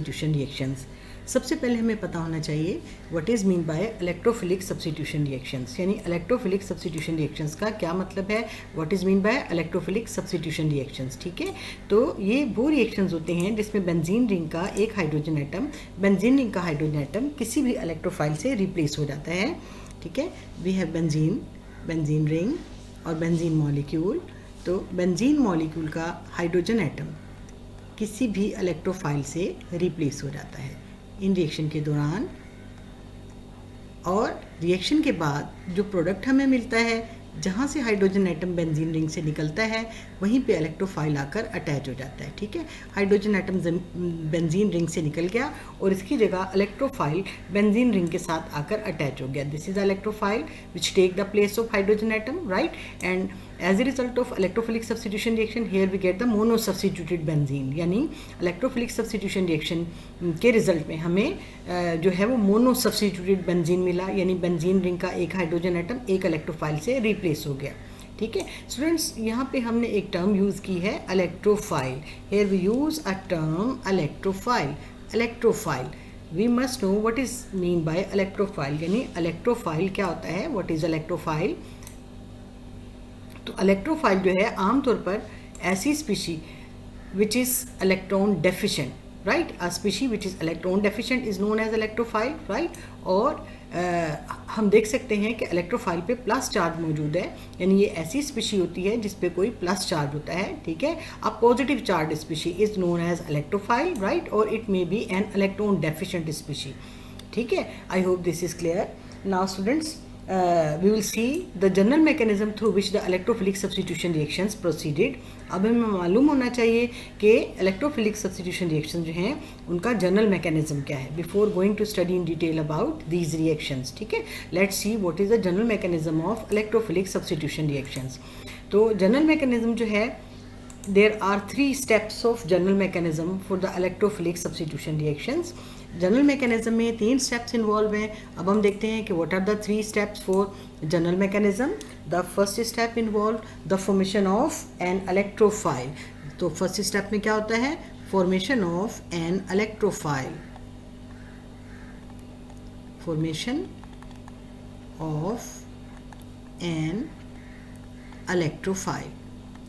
Substitution reactions. सबसे पहले हमें पता होना चाहिए what is mean by electrophilic substitution reactions, यानी इलेक्ट्रोफिलिक सब्स्टिट्यूशन रिएक्शंस का क्या मतलब है, what is mean by electrophilic substitution reactions. ठीक है, तो ये वो रिएक्शंस होते हैं जिसमें बेंजीन रिंग का एक हाइड्रोजन एटम, बेंजीन रिंग का हाइड्रोजन एटम किसी भी इलेक्ट्रोफाइल से रिप्लेस हो जाता है। ठीक है, वी हैव बेंजीन रिंग और बेंजीन मॉलिक्यूल। तो बेंजीन मॉलिक्यूल का हाइड्रोजन एटम किसी भी इलेक्ट्रोफाइल से रिप्लेस हो जाता है इन रिएक्शन के दौरान, और रिएक्शन के बाद जो प्रोडक्ट हमें मिलता है, जहाँ से हाइड्रोजन एटम बेंजीन रिंग से निकलता है वहीं पे इलेक्ट्रोफाइल आकर अटैच हो जाता है। ठीक है, हाइड्रोजन एटम बेंजीन रिंग से निकल गया और इसकी जगह इलेक्ट्रोफाइल बेंजीन रिंग के साथ आकर अटैच हो गया। This is electrophile which take the place of hydrogen atom, right, and as a result of electrophilic substitution reaction here we get the mono substituted benzene, यानी इलेक्ट्रोफिलिक सब्स्टिट्यूशन रिएक्शन के result में हमें जो है वो mono substituted benzene मिला, यानी benzene ring का एक हाइड्रोजन एटम एक इलेक्ट्रोफाइल से रिप्लेस हो गया। ठीक है स्टूडेंट्स, यहाँ पे हमने एक टर्म यूज़ की है electrophile. Here we use a term electrophile. Electrophile we must know what is mean by electrophile, यानी इलेक्ट्रोफाइल क्या होता है, व्हाट इज इलेक्ट्रोफाइल। तो इलेक्ट्रोफाइल जो है आमतौर पर ऐसी species which is electron deficient, right, a species which is electron deficient is known as electrophile, right. और हम देख सकते हैं कि इलेक्ट्रोफाइल पे प्लस चार्ज मौजूद है, यानी ये ऐसी स्पीशी होती है जिस पे कोई प्लस चार्ज होता है। ठीक है, a positive charge species is known as electrophile, right, और it may be an electron deficient species. ठीक है, I hope this is clear. Now students, we will see the general mechanism through which the electrophilic substitution reactions proceeded। अब हमें मालूम होना चाहिए कि electrophilic substitution reaction जो हैं उनका जनरल मैकेनिज्म क्या है before going to study in detail about these reactions. ठीक है, let's see what is the general mechanism of electrophilic substitution reactions. तो जनरल मैकेनिज्म जो है, there are 3 steps of general mechanism for the electrophilic substitution reactions। General mechanism में 3 steps involve हैं। अब हम देखते हैं कि what are the 3 steps for general mechanism. The first step involve the formation of an electrophile. तो first step में क्या होता है, formation of an electrophile, formation of an electrophile.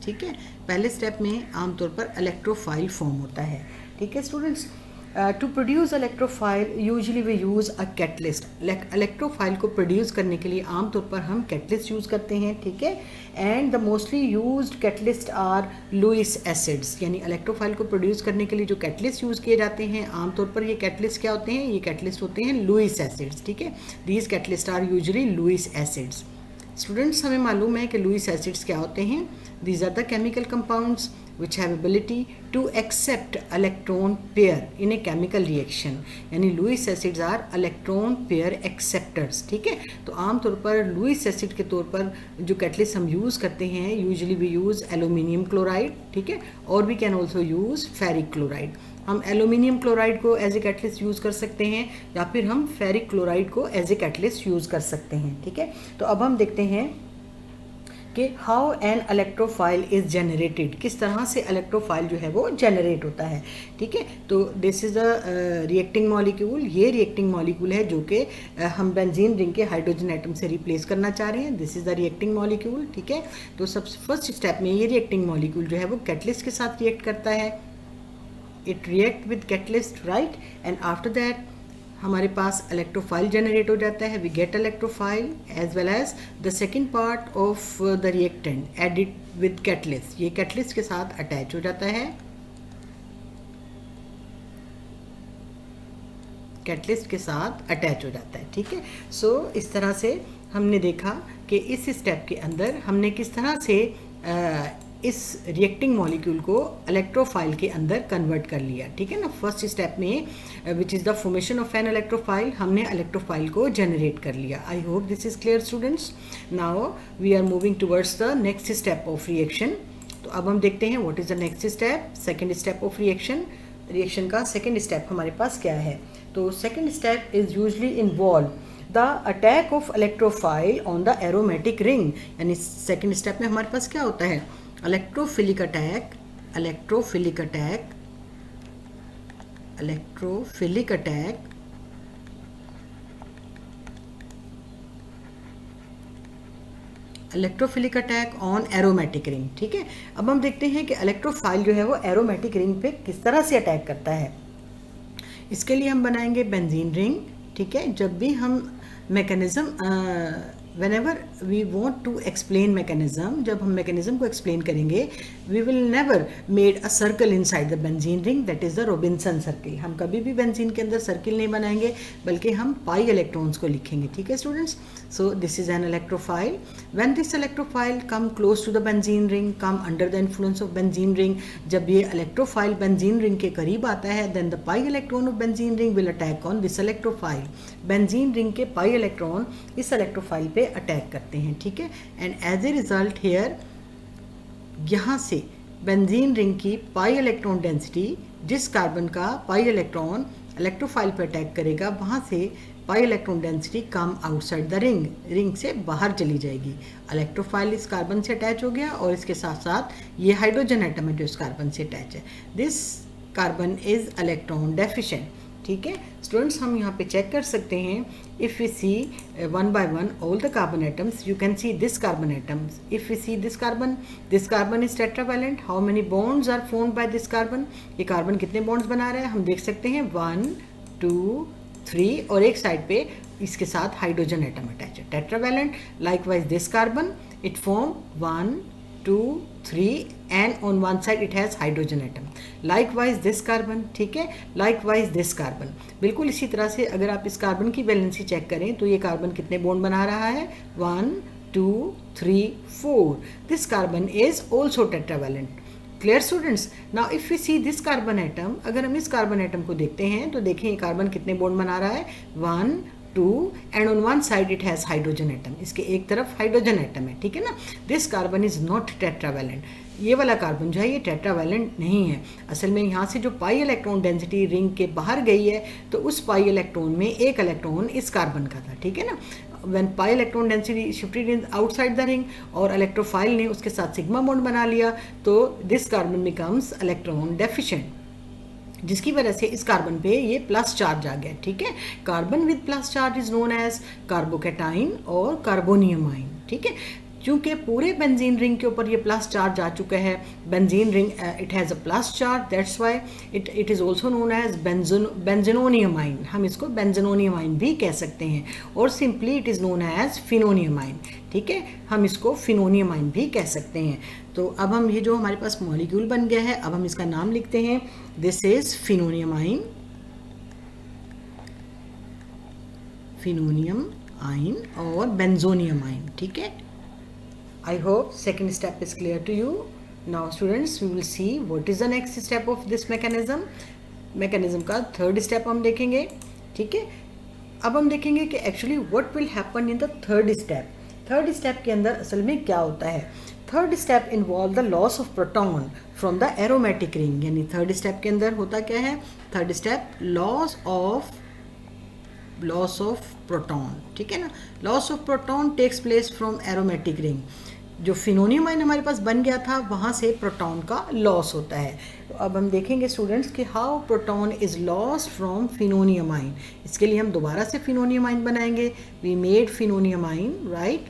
ठीक है, पहले स्टेप में आमतौर पर इलेक्ट्रोफाइल फॉर्म होता है। ठीक है students, to produce electrophile usually we use a catalyst. Electrophile को प्रोड्यूस करने के लिए आमतौर पर हम कैटलिस्ट यूज़ करते हैं। ठीक है, and the mostly used catalyst are Lewis acids, यानी इलेक्ट्रोफाइल को प्रोड्यूस करने के लिए जो कैटलिस्ट यूज़ किए जाते हैं आमतौर पर ये कैटलिस्ट क्या होते हैं, ये कैटलिस्ट होते हैं लुइस एसिड्स। ठीक है, these catalyst are usually Lewis acids. Students, हमें मालूम है कि लुइस एसिड्स क्या होते हैं। These are the chemical compounds which have ability to accept electron pair in a chemical reaction, यानी Lewis acids are electron pair acceptors. ठीक है, तो आमतौर पर लुइस एसिड के तौर पर जो कैटलिस्ट हम यूज़ करते हैं, usually we use aluminium chloride. ठीक है, और we can also use ferric chloride. हम एल्यूमिनियम क्लोराइड को एज ए कैटलिस्ट यूज़ कर सकते हैं या फिर हम फेरिक क्लोराइड को एज ए कैटलिस्ट यूज़ कर सकते हैं। ठीक है, तो अब हम देखते हैं कि how an electrophile is generated, किस तरह से इलेक्ट्रोफाइल जो है वो जनरेट होता है। ठीक है, तो this is a reacting molecule. ये रिएक्टिंग मॉलिक्यूल है जो कि हम बेंजीन रिंग के हाइड्रोजन एटम से रिप्लेस करना चाह रहे हैं। This is the reacting molecule. ठीक है, तो सब फर्स्ट स्टेप में ये रिएक्टिंग मॉलिक्यूल जो है वो कैटलिस्ट के साथ रिएक्ट करता है। It react with catalyst, right, and after that हमारे पास इलेक्ट्रोफाइल जनरेट हो जाता है। We get electrophile as well as the second part of the reactant added with catalyst, ये कैटलिस्ट के साथ अटैच हो जाता है, कैटलिस्ट के साथ अटैच हो जाता है। ठीक है, सो इस तरह से हमने देखा कि इस स्टेप के अंदर हमने किस तरह से इस रिएक्टिंग मॉलिक्यूल को इलेक्ट्रोफाइल के अंदर कन्वर्ट कर लिया। ठीक है ना, फर्स्ट स्टेप में which is the formation of an electrophile, हमने इलेक्ट्रोफाइल को जनरेट कर लिया। I hope this is clear students. Now we are moving towards the next step of reaction. तो अब हम देखते हैं what is the next step, second step of reaction. Reaction का सेकेंड स्टेप हमारे पास क्या है, तो second step is usually involve the attack of electrophile on the aromatic ring, यानी सेकेंड स्टेप में हमारे पास क्या होता है, electrophilic attack electrophilic attack electrophilic attack on aromatic ring. ठीक है, अब हम देखते हैं कि इलेक्ट्रोफाइल जो है वो एरोमेटिक रिंग पे किस तरह से अटैक करता है। इसके लिए हम बनाएंगे बेंजीन रिंग। ठीक है, जब भी हम mechanism whenever we want to explain mechanism, जब हम mechanism को explain करेंगे, we will never made a circle inside the benzene ring, that is the Robinson circle। हम कभी भी बेंजीन के अंदर सर्किल नहीं बनाएंगे, बल्कि हम पाई इलेक्ट्रॉन्स को लिखेंगे। ठीक है students, so this is an electrophile। when this electrophile come close to the benzene ring, come under the influence of benzene ring, जब ये electrophile benzene ring के करीब आता है, then the pi electron of benzene ring will attack on this electrophile। Benzene ring के pi electron इस electrophile पे attack करते हैं। ठीक है, and as a result here, यहाँ से बेंजीन रिंग की पाई इलेक्ट्रॉन डेंसिटी, जिस कार्बन का पाई इलेक्ट्रॉन इलेक्ट्रोफाइल पे अटैक करेगा, वहाँ से पाई इलेक्ट्रॉन डेंसिटी कम आउटसाइड द रिंग, रिंग से बाहर चली जाएगी। इलेक्ट्रोफाइल इस कार्बन से अटैच हो गया और इसके साथ साथ ये हाइड्रोजन एटम है जो इस कार्बन से अटैच है। This carbon is electron deficient. ठीक है स्टूडेंट्स, हम यहाँ पे चेक कर सकते हैं, if we see one by one all the carbon atoms, you can see this carbon atoms. If we see this carbon is tetravalent, how many bonds are formed by this carbon, ये carbon कितने bonds बना रहा है हम देख सकते हैं, 1 2 3, और एक साइड पे इसके साथ हाइड्रोजन एटम अटैच है, tetravalent. Likewise this carbon it form 1 2 3 and on one side it has hydrogen atom। likewise this carbon। ठीक है, likewise this carbon। बिल्कुल इसी तरह से अगर आप इस कार्बन की वैलेंसी चेक करें तो ये कार्बन कितने बॉन्ड बना रहा है, 1 2 3 4। This carbon is also tetravalent. Clear students, now if we see this carbon atom, अगर हम इस कार्बन एटम को देखते हैं तो देखें ये कार्बन कितने बॉन्ड बना रहा है, 1 2 and on one side it has hydrogen atom, इसके एक तरफ हाइड्रोजन एटम है। ठीक है ना, this carbon is not tetravalent. ये वाला कार्बन जो है ये टेट्रावैलेंट नहीं है। असल में यहाँ से जो पाई इलेक्ट्रॉन डेंसिटी रिंग के बाहर गई है तो उस पाई इलेक्ट्रॉन में एक इलेक्ट्रॉन इस कार्बन का था। ठीक है ना, when pi electron density shifted in outside the ring और इलेक्ट्रोफाइल ने उसके साथ सिग्मा बॉन्ड बना लिया तो this carbon becomes electron deficient, जिसकी वजह से इस कार्बन पे ये प्लस चार्ज आ गया। ठीक है, carbon with plus charge is known as carbocation और कार्बोनियम आइन। ठीक है, क्योंकि पूरे बेंजीन रिंग के ऊपर ये प्लस चार्ज आ चुका है, benzene ring it has a plus charge, that's why it is also known as benzenonium ion. हम इसको बेंजेनोनियम आइन भी कह सकते हैं, और simply it is known as phenonium ion. ठीक है, हम इसको फिनोनियम आइन भी कह सकते हैं। तो अब हम ये जो हमारे पास मॉलिक्यूल बन गया है, अब हम इसका नाम लिखते हैं, दिस इज फिनोनियम आइन, फिनोनियम आइन और बेंजोनियम आइन। ठीक है, I hope second step is clear to you. Now students, we will see what is the next step of this mechanism। mechanism का third step हम देखेंगे। ठीक है, अब हम देखेंगे कि actually what will happen in the third step। third step के अंदर असल में क्या होता है। third step involve the loss of proton from the aromatic ring। यानी third step के अंदर होता क्या है, third step loss of proton। ठीक है ना, loss of proton takes place from aromatic ring। जो फिनोनियम आइन हमारे पास बन गया था वहाँ से प्रोटॉन का लॉस होता है। तो अब हम देखेंगे स्टूडेंट्स कि how proton is lost from phenonium ion. इसके लिए हम दोबारा से फिनोनियम आइन बनाएंगे। We made phenonium ion, right,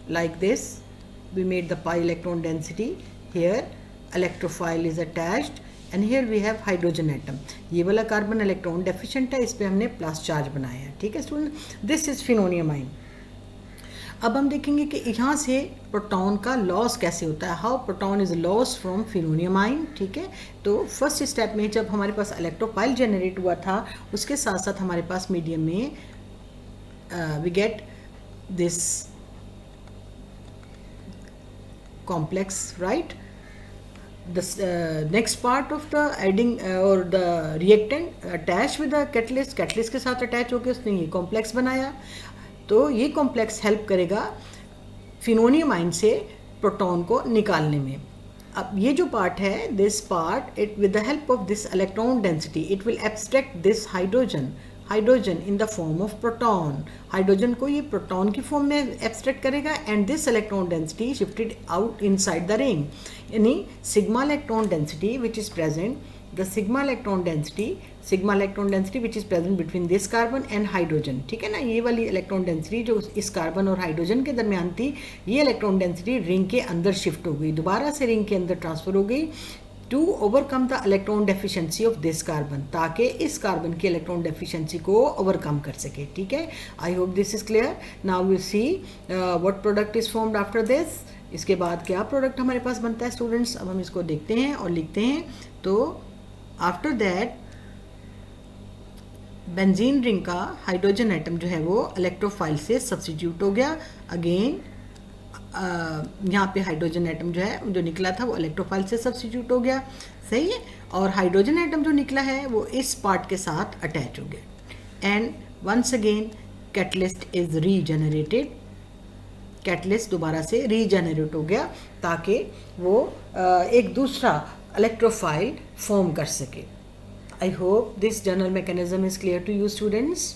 like this. We made the pi electron density, here electrophile is attached and here we have hydrogen atom. ये वाला कार्बन इलेक्ट्रॉन डेफिशिएंट है, इस पर हमने प्लस चार्ज बनाया है। ठीक है स्टूडेंट, दिस इज फिनोनियम आइन। अब हम देखेंगे कि यहाँ से प्रोटॉन का लॉस कैसे होता है, how proton is loss from phenonium ion. ठीक है, तो फर्स्ट स्टेप में जब हमारे पास इलेक्ट्रोफाइल जनरेट हुआ था उसके साथ साथ हमारे पास मीडियम में we get this complex, right. The next part of the adding or the reactant attached with the catalyst, catalyst के साथ अटैच होकर उसने ये कॉम्प्लेक्स बनाया। तो ये कॉम्प्लेक्स हेल्प करेगा फिनोनियम आइन से प्रोटॉन को निकालने में। अब ये जो पार्ट है, this part, it with the help of this electron density it will abstract this hydrogen in the form of proton. Hydrogen को ये प्रोटॉन की फॉर्म में एब्स्ट्रैक्ट करेगा and this electron density shifted out inside the ring. यानी sigma electron density which is present the sigma electron density which is present between this carbon and hydrogen, ठीक है ना। ये वाली इलेक्ट्रॉन डेंसिटी जो इस कार्बन और हाइड्रोजन के दरमियान थी, ये इलेक्ट्रॉन डेंसिटी रिंग के अंदर शिफ्ट हो गई, दोबारा से रिंग के अंदर ट्रांसफर हो गई to overcome the electron deficiency of this carbon, ताकि इस कार्बन की इलेक्ट्रॉन डेफिशिएंसी को ओवरकम कर सके, ठीक है। I hope this is clear. Now will see what product is formed after this. इसके बाद क्या प्रोडक्ट हमारे पास बनता है स्टूडेंट्स, अब हम इसको देखते हैं और लिखते हैं। तो आफ्टर दैट बेंजीन रिंग का हाइड्रोजन एटम जो है वो इलेक्ट्रोफाइल से सब्स्टिट्यूट हो गया। अगेन यहाँ पे हाइड्रोजन एटम जो है जो निकला था वो इलेक्ट्रोफाइल से सब्स्टिट्यूट हो गया, सही है। और हाइड्रोजन एटम जो निकला है वो इस पार्ट के साथ अटैच हो गया। And once again catalyst is regenerated, catalyst दोबारा से रीजनरेट हो गया ताकि वो एक दूसरा इलेक्ट्रोफाइल फॉर्म कर सके। I hope this general mechanism is clear to you students.